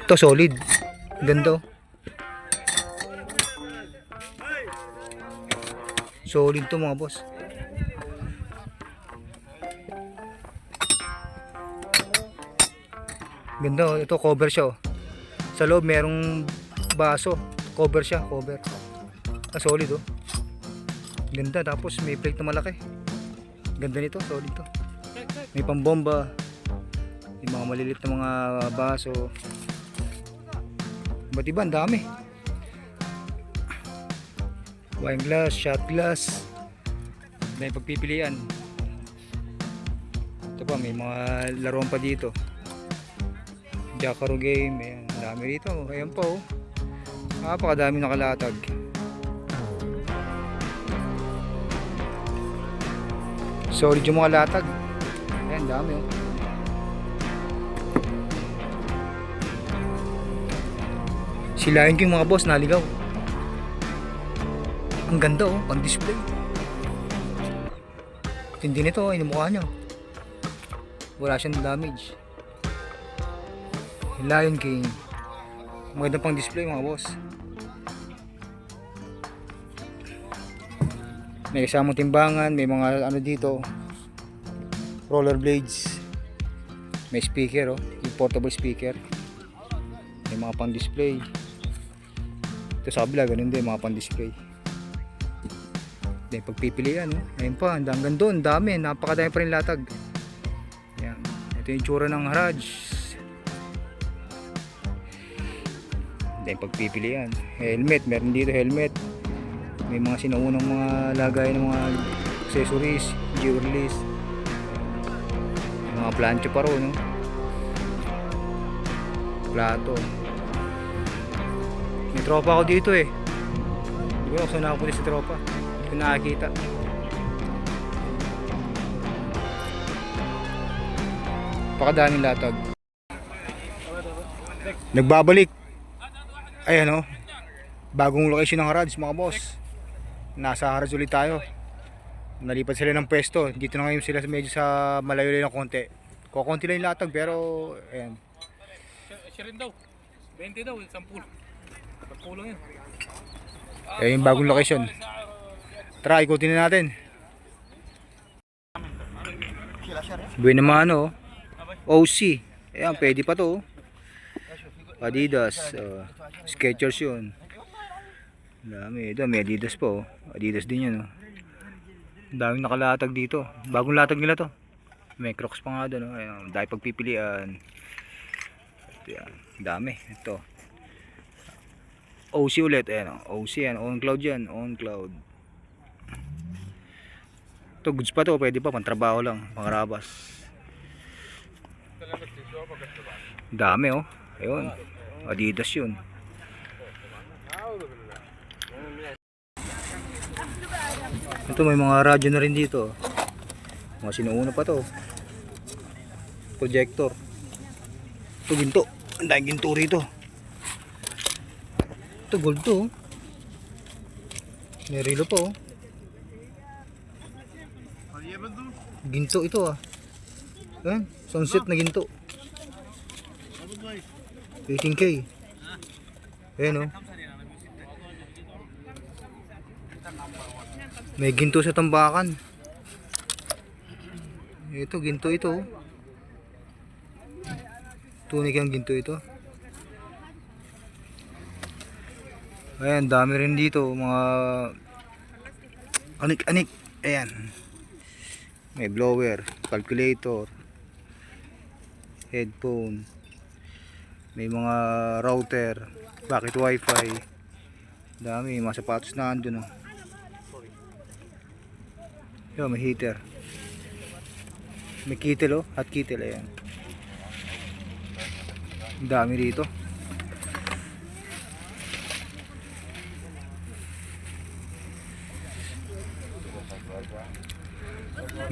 Ito solid. Ganda oh. Solid to mga boss. Ganda oh. Ito cover siya oh. Sa loob merong baso. Cover siya, cover. Solid oh. Ganda, tapos may plate na malaki. Ganda nito, solid to. May pambomba. May mga malilit na mga baso. Ba't iba, ang dami. Wine glass, shot glass. May pagpipilian. Ito pa, may mga laruan pa dito. Jacaro game, ayan, dami dito. Ayan po, napakadami nakalatag. Solid yung mga latag. Ayan, dami oh. Silayan ko yung mga boss, naligaw. Ang ganda oh, pang display. Tindi nito, ay mukha nyo. Wala siyang damage. Lion King. Maganda pang display mga boss. May kasamang timbangan, may mga ano dito, roller blades. May speaker oh, yung portable speaker. May mga pang display. Ito sa kabila ganun din, mga pang display. May pagpipilian oh. Ayun pa, hanggang doon, dami, napakadami pa rin latag. Ayan. Ito yung tsura ng garage. May pagpipilian. Helmet, meron dito helmet. May mga sinuunang mga lagay ng mga accessories, jewelries. May mga plancho pa ro, no? Plato. May tropa ako dito eh. Hindi ko saan nakapunta sa tropa. Hindi ko nakakita. Pakadaming latag. Nagbabalik. Ayan o. Bagong location ng garage mga boss. Nasa garage ulit tayo. Nalipat sila ng pwesto. Dito na ngayon sila medyo sa malayo lang ng konti. Kukunti lang yung latag pero ayan. Siya rin daw. 20 daw, 10. 10 lang yun. Ayan yung bagong location. Tara, ikutin na natin. Buhay naman o. OC. Ayan, pwede pa to. Adidas. Skechers yun. Dami. Ito, may Adidas po. Adidas din yan. Daming nakalatag dito. Bagong latag nila to. May Crocs pa nga doon. Ayan, dahil pagpipilian. Ayan, dami. Ito. OC ulit. Ayan, OC yan. On cloud yan. On cloud. Ito, goods pa to. Pwede pa. Pantrabaho lang. Pangarabas. Dami oh. Ayun. Adidas yun. Ito may mga radyo na rin dito. Mga sinuuna pa to. Projector. Ito ginto. Ang daming ginto rito. Ito gold to. May relo pa oh. Ginto ito ah. Ayan. Sunset na ginto. 18K. Ayan oh. May ginto sa tambakan. Ito ginto ito oh. Tunik ang ginto ito. Ayan, dami rin dito mga anik-anik. Ayan. May blower, calculator, headphone. May mga router, pocket wifi. Dami, mga sapatos na andun oh. Yo, may heater. May kettle oh, hot kettle ayan. Dami dito.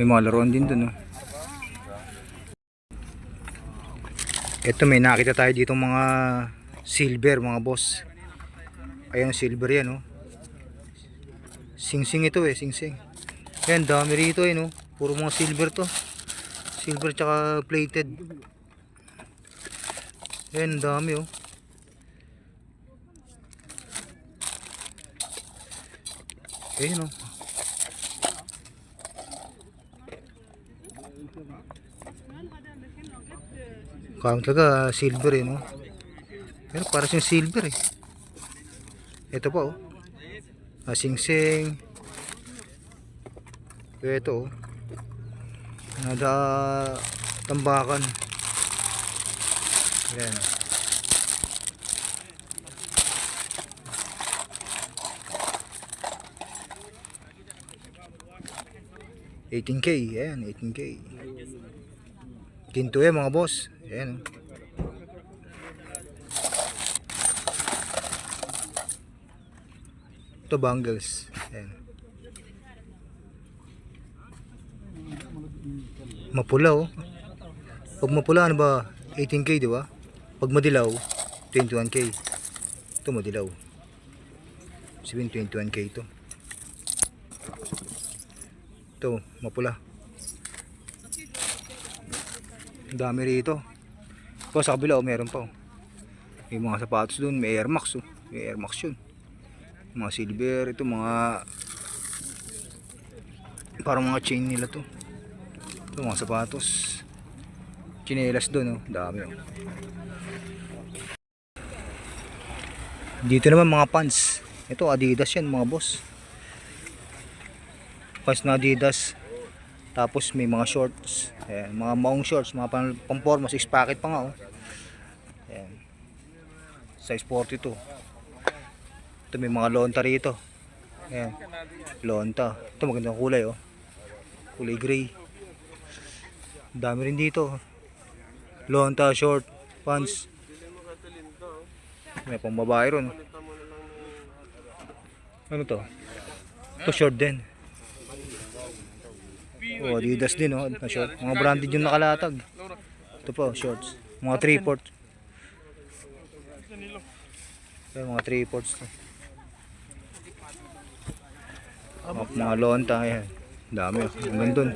May mga laruan din dun oh. Ito may nakita tayo dito mga silver mga boss. Ayan silver yan oh. Sing-sing ito eh, sing-sing. Ayan dami rito eh no. Puro mga silver to. Silver tsaka plated. Ayan, ang dami oh. Ayan oh. Parang talaga silver eh, no? Pero para siyang silver eh. Ito pa oh. Sing-sing. Ito oh. Nada tambakan. Ayan. $18K, ayan, $18K. Kinto yan mga boss. Ayan. Ito bangles. Ayan. Mapula oh. Pag mapula ano ba? 18K di ba? Pag madilaw, 21K. Ito madilaw. Sabihin 21K ito. Ito, mapula. Ang dami rito. Ito sa kabila oh, meron pa oh. May mga sapatos dun, may Air Max oh. May Air Max yun. Mga silver, ito mga parang mga chain nila to. Ito mga sapatos. Chinelas dun oh, dami oh. Dito naman mga pants. Ito Adidas yan mga boss. Pants na Adidas. Tapos may mga shorts. Ayan, mga maong shorts, mga pamporma, 6 packet pa nga oh. Ayan. Size 42. Ito may mga lonta rito. Ayan. Lonta. Ito magandang kulay oh. Kulay gray. Dami rin dito. Lonta short pants. May pang babae ron. Ano to? Ito short din. Oh, Adidas din oh, na short. Mga branded yung nakalatag. Ito po, shorts. Mga 3/4. Mga 3/4 to. Mga lonta yan. Dami oh. Hanggang dun.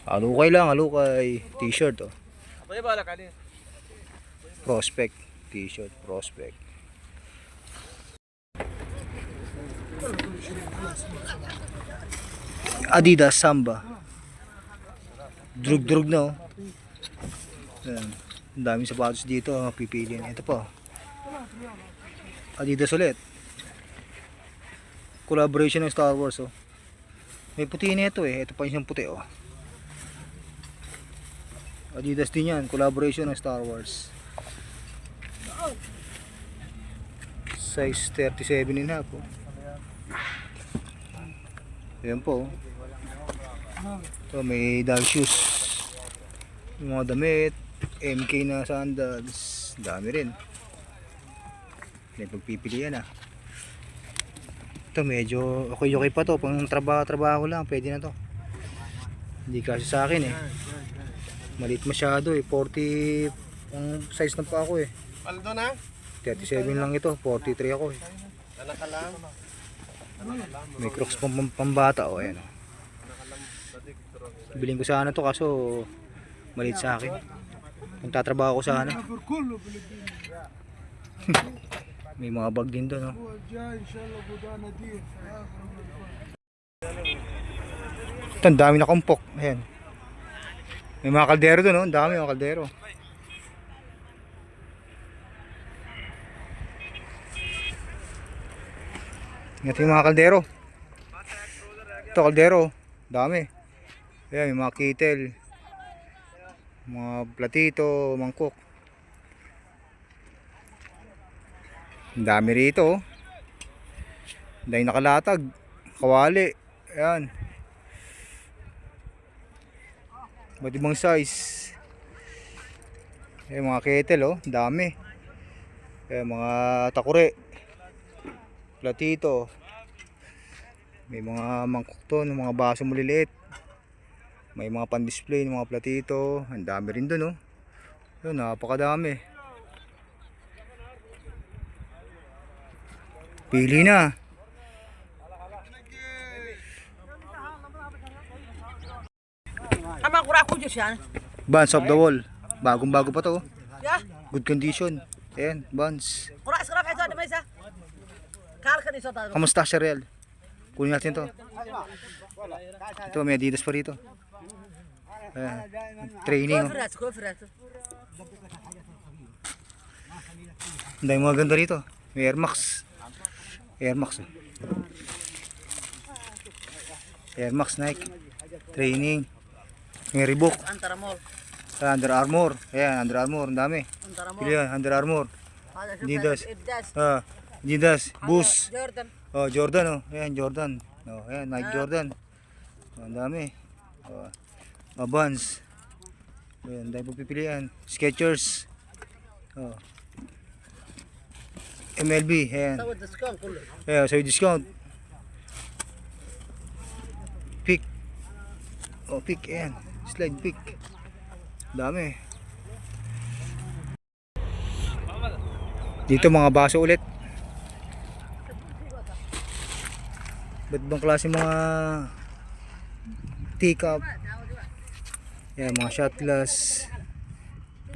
Alukay lang, alukay. T-shirt oh. Prospect. T-shirt, Prospect. Adidas Samba. Drug na oh. Ayan. Ang daming sapatos dito, pipiliin. Ito pa. Adidas ulit. Collaboration ng Star Wars oh. May puti na ito eh. Ito pa yung puti oh. Adidas din yan, collaboration ng Star Wars. Size 37.5 oh. Ayan po. Ito may dog shoes. Yung mga damit. MK na sandals. Dami rin. May pagpipilian ah. Ito medyo okay pa to. Pang trabaho lang. Pwede na to. Hindi kasi sa akin eh. Maliit masyado eh. 40 ang size na pa ako eh. Aldo na? 37 lang ito. 43 ako eh. Anak ka lang. May Crocs pambata oh, ayan oh. Biling ko sana to kaso maliit sa akin. Kung tatrabaho ko sana. May mga bag din doon oh. Ito, ang dami na kumpok. Ayan. May mga kaldero doon oh. Ang dami mga kaldero. Ito yung mga kaldero. Ito kaldero. Dami. Ayan, may mga kettle. Mga platito, mangkok. Ang dami rito. Dahil nakalatag. Kawali. Ayan. Ba't ibang size. Ayan, mga kettle oh. Dami. Ayan, mga takure. Platito. May mga mangkok to, mga baso maliliit. May mga pan-display ng mga platito. Ang dami rin dun oh. Yun, napakadami. Pili na. Ama kurako dyan siya. Vans of the wall. Bagong bago pa to. Oh. Ya. Good condition. Ayan, Vans. Kurang scrap ito na may isa. Kal ka iso ta. Kamusta siya, Real? Kunin natin to. Ito, may Adidas pa rito. Ayan. Training. Oh. Ko fresh. Ang dami mga ganda rito. May Air Max. Air Max. Oh. Air Max Nike. Training. May Reebok. Antara mall. Under Armour. Ayan, Under Armour. Ang dami. Antara mall. Pili yan, Under Armour. Adidas. Adidas. Adidas. Boost. Jordan. Oh, Jordan. Oh. Ayan, Jordan. Oh, ayan, Nike Jordan. Oh, ang dami. Oh, Vans. Ayan, dahil pagpipilian. Skechers. Oh. MLB. Ayan. Tawad discount kulo. Ayan, so discount. Pick. Oh, pick. Ayan. Slide pick. Dami. Dito mga baso ulit. Ba't bang klase mga teacup? Ayan, mga shot glass.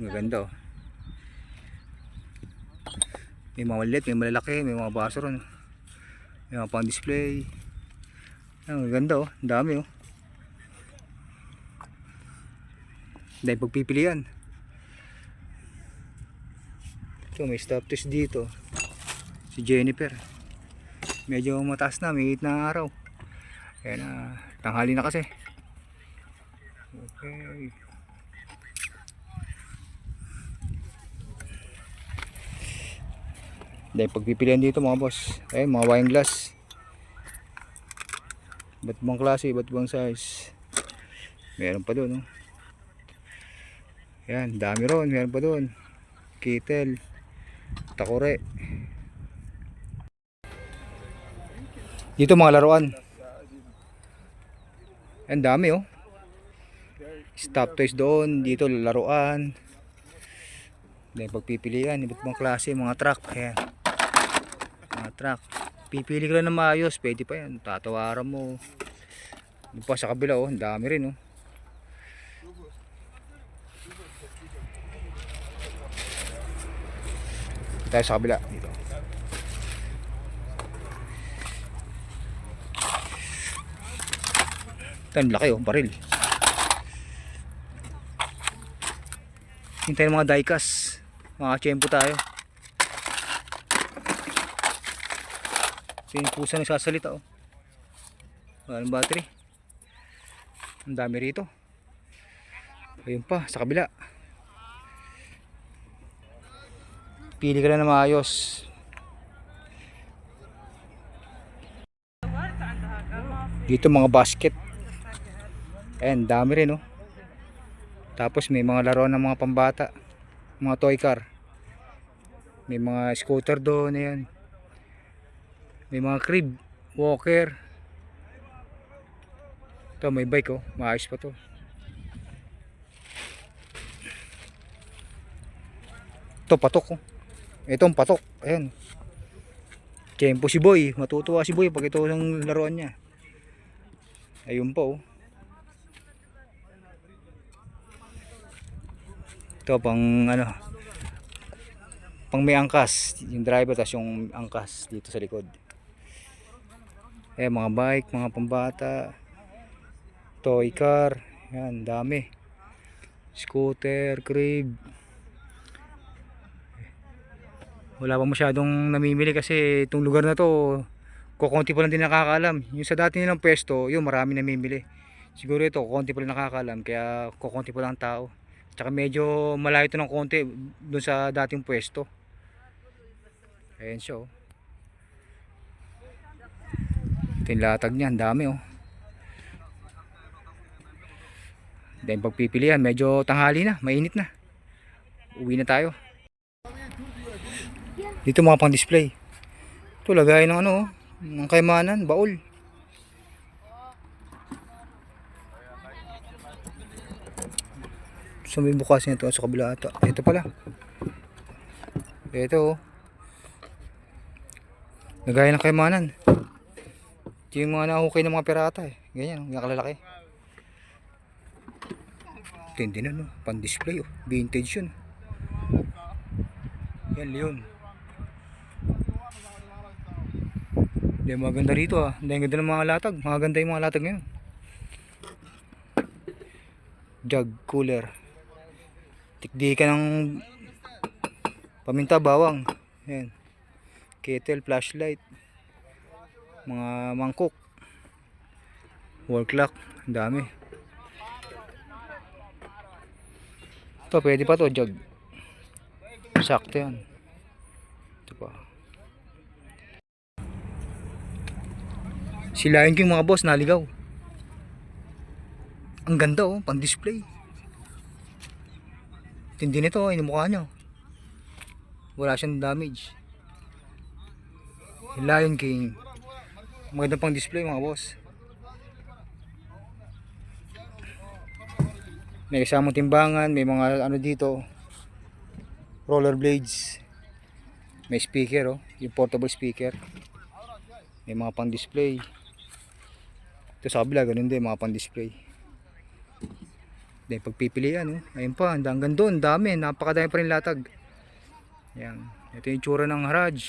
Maganda oh. May mga maliit, may malalaki, may mga baso ron. May mga pang display. Ayan, maganda oh. Ang dami oh. Dahil pagpipilian. Ito, may stop test dito. Si Jennifer. Medyo mataas na, may 8 na araw. Kaya na, tanghali na kasi. Okay. Dahil pagpipilian dito mga boss. Ay, mga wine glass. Ba't bang klase, ba't bang size? Meron pa doon, no? Yan, dami ron, meron pa doon. Kettle, takore. Dito mga laruan. Yan, dami oh. Stop toys doon, dito laruan. Dahil pagpipilian, iba't bang klase, mga truck. Ayan. Mga truck. Pipili ka lang na maayos, pwede pa yan. Tatawaran mo. Doon pa sa kabila oh, ang dami rin oh. Tayo sa kabila dito. Ito ang laki oh, baril. Hintayin mga diecast. Mga tiyempo tayo. Ito yung pusa na sasalita oh. Walang battery. Ang dami rito. Ayun pa sa kabila. Pili ka lang na maayos. Dito mga basket. Ayan, dami rin oh. Tapos may mga laruan ng mga pambata. Mga toy car. May mga scooter doon. Ayan. May mga crib. Walker. Ito may bike oh. Maayos pa to. Ito patok oh. Itong patok, ayan. Tiyempo si Boy, matutuwa si Boy pag ito ang laruan niya. Ayun po oh. Ito pang ano, pang may angkas, yung driver tas yung angkas dito sa likod. Mga bike, mga pambata, toy car, yan dami. Scooter, crib. Wala pa masyadong namimili kasi itong lugar na to kukunti pa lang din nakakaalam. Yung sa dati nilang pwesto, yun marami namimili. Siguro ito kukunti pa lang nakakaalam kaya kukunti pa lang tao. Tsaka medyo malayo ito ng konti dun sa dating pwesto. Ayan siya oh. Ito yung latag niya, ang dami oh. Dahil pagpipilian, medyo tanghali na, mainit na. Uwi na tayo. Dito mga pang display. Ito lagay ng ano, ng kayamanan, baul. So may bukas nito sa kabila ata. Ito pala. Ito oh. Lagay ng kayamanan. Ito yung mga nahukay ng mga pirata eh. Ganyan, yung kalalaki. Tindi na, no? Pan display, oh. Vintage yun. Yan, Leon. Yan, maganda rito, ah. Ang ganda ng mga latag. Maganda yung mga latag ngayon. Jug cooler. Tikdi ka ng paminta, bawang. Yan. Kettle, flashlight. Mga mangkok. Wall clock. Ang dami. Ito, pwede pa to, jug. Sakto yan. Ito pa. Si Lion King, mga boss, naligaw. Ang ganda, oh, pang display. Tindi nito, oh, mukha nyo. Wala siyang damage. Si Lion King. Maganda pang display, mga boss. May kasamang timbangan, may mga ano dito, roller blades, may speaker, oh, yung portable speaker, may mga pang display. Ito sa kabila, ganun din, mga pang display. Then pagpipilian, oh, ayun pa, hanggang doon, dami, napakadami pa rin latag. Yan, ito yung tsura ng Haraj.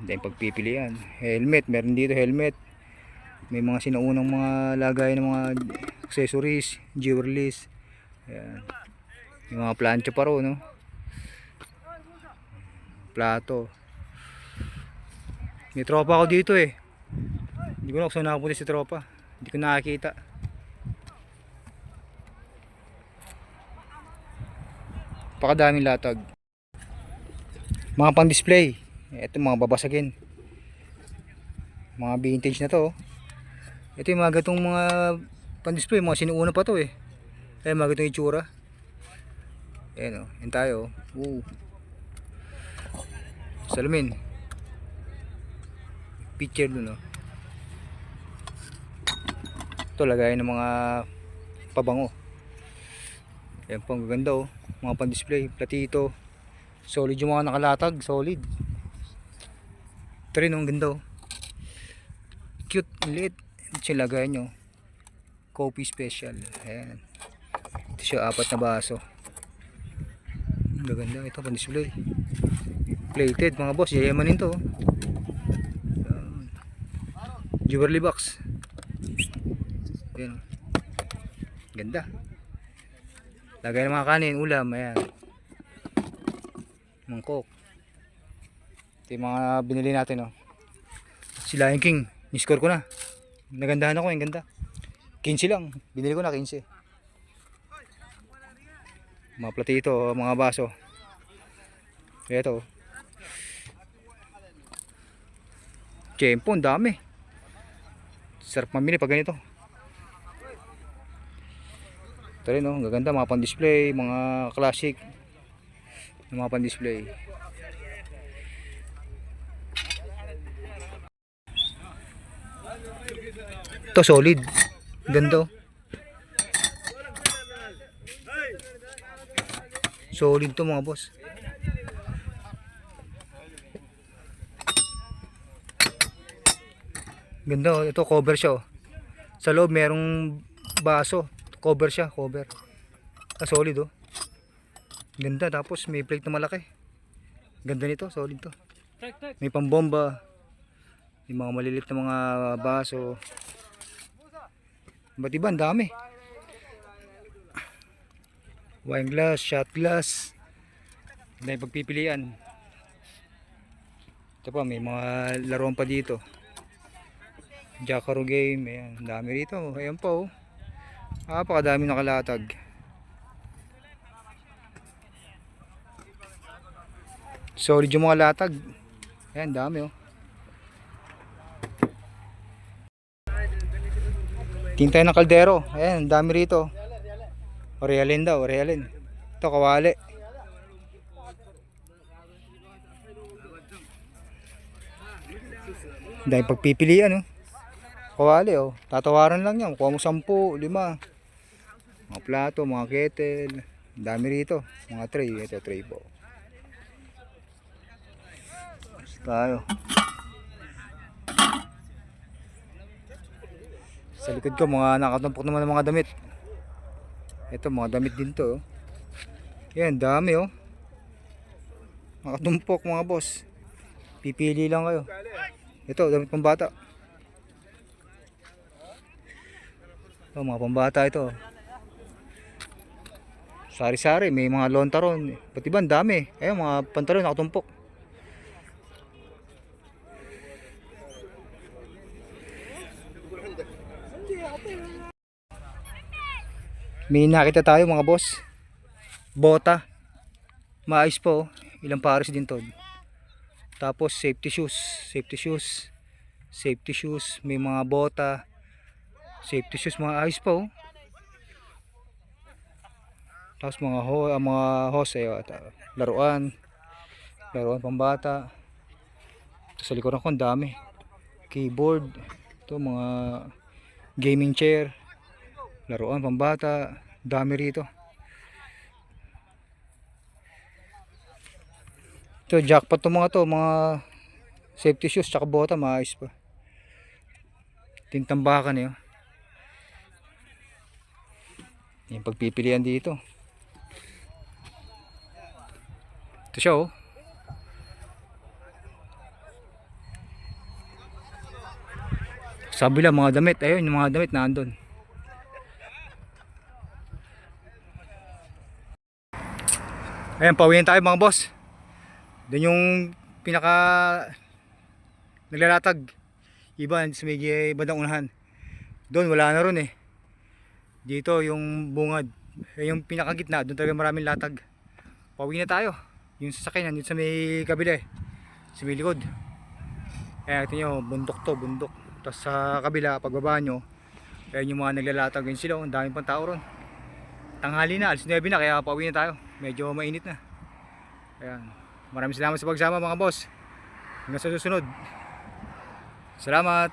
Then pagpipilian, helmet, meron dito helmet. May mga sinaunang mga lagay ng mga accessories, jewelries. Ayan. Yung mga plancha pa ro, no? Plato. May tropa ako dito, eh. Hindi ko na kung saan nakapunta si tropa. Hindi ko nakakita. Pakadaming latag. Mga pang display. Ito mga babasagin. Mga vintage na to, oh. Ito yung mga gatong mga pan-display, mga sinuuna pa to, eh. Ayan, mga gatong itsura. Ayan, oh, yun tayo, oh. Salamin. Picture dun, oh. Ito, lagay ng mga pabango. Ayan po, ang gaganda, oh. Mga pan-display, platito. Solid yung mga nakalatag, solid. Ito rin, oh, ang ganda, oh. Cute, liit. Ito siya lagay nyo, coffee special. Ayan. Ito siya, 4 na baso. Ang gaganda, ito pang display. Plated, mga boss, yayamanin to. Ayan. Jewelry box. Ayan. Ganda. Lagay ng mga kanin, ulam. Ayan. Mangkok. Ito yung mga binili natin, oh. Si Lion King, ni-score ko na. Nagandahan ako, yung ganda. 15 lang. Binili ko na 15. Mga platito, mga baso. Ito. Tiyempo, ang dami. Sarap mamili pag ganito. Ito rin, oh, ang gaganda. Mga pan-display, mga classic. Mga pan-display. Ito solid. Ganda, oh. Solid to, mga boss. Ganda, oh. Ito cover siya, oh. Sa loob merong baso. Cover siya, cover. Solid, oh. Ganda, tapos may plate na malaki. Ganda nito, solid to. May pambomba. May mga malilit na mga baso. Ba't iba, ang dami. Wine glass, shot glass. Dahil pagpipilian. Ito pa, may mga laruan pa dito. Jacaro game, ayan, ang dami rito. Ayan pa, oh. Napakadami nakalatag. Solid yung mga latag. Ayan, dami, oh. Tintay ng kaldero. Ayan, dami rito. Orealin daw, orealin. Ito, kawali. Dahil pagpipilian, oh. Kawali, oh. Tatawaran lang yan. Kuha mo 10, 5. Mga plato, mga kettle. Dami rito. Mga tray. Ito, tray po. Tayo. Sa likod ko mga nakatumpok naman ng mga damit. Ito mga damit din to. Yan, dami oh. Nakatumpok mga boss. Pipili lang kayo. Ito, damit pambata. Ito, mga pambata ito. Sari-sari, may mga lontaron. Pati ba, ang dami. Ayun, mga pantalon nakatumpok. May nakita tayo mga boss. Bota. Maayos po. Ilang pares din to. Tapos safety shoes. Safety shoes. Safety shoes. May mga bota. Safety shoes. Mga ayos po. Tapos mga hose. Laruan. Laruan pambata. Ito sa likuran ko ang dami. Keyboard. Ito mga gaming chair. Laruan pambata. Dami rito. Ito, jackpot to mga to, mga safety shoes tsaka bota, maayos pa. Tintambakan eh. Yung pagpipilian dito. Ito siya oh. Sabi lang mga damit, ayun yung mga damit nandun. Ayan, pauwiin tayo mga boss. Doon yung pinaka naglalatag. Iba sa may bandang unahan. Doon wala na ron eh. Dito yung bungad. Yung pinaka gitna, doon talaga maraming latag. Pauwi na tayo. Yung sasakyan dito sa may kabila eh. Sa may likod. Ayan, ito nyo, bundok to, bundok. Tapos sa kabila, pagbaba nyo, ayan yung mga naglalatag. Yun sila, ang daming pang tao ron. Tanghali na, alas 9 na, kaya pauwi na tayo. Medyo mainit na. Ayan. Maraming salamat sa pagsama mga boss. Hanggang sa susunod. Salamat.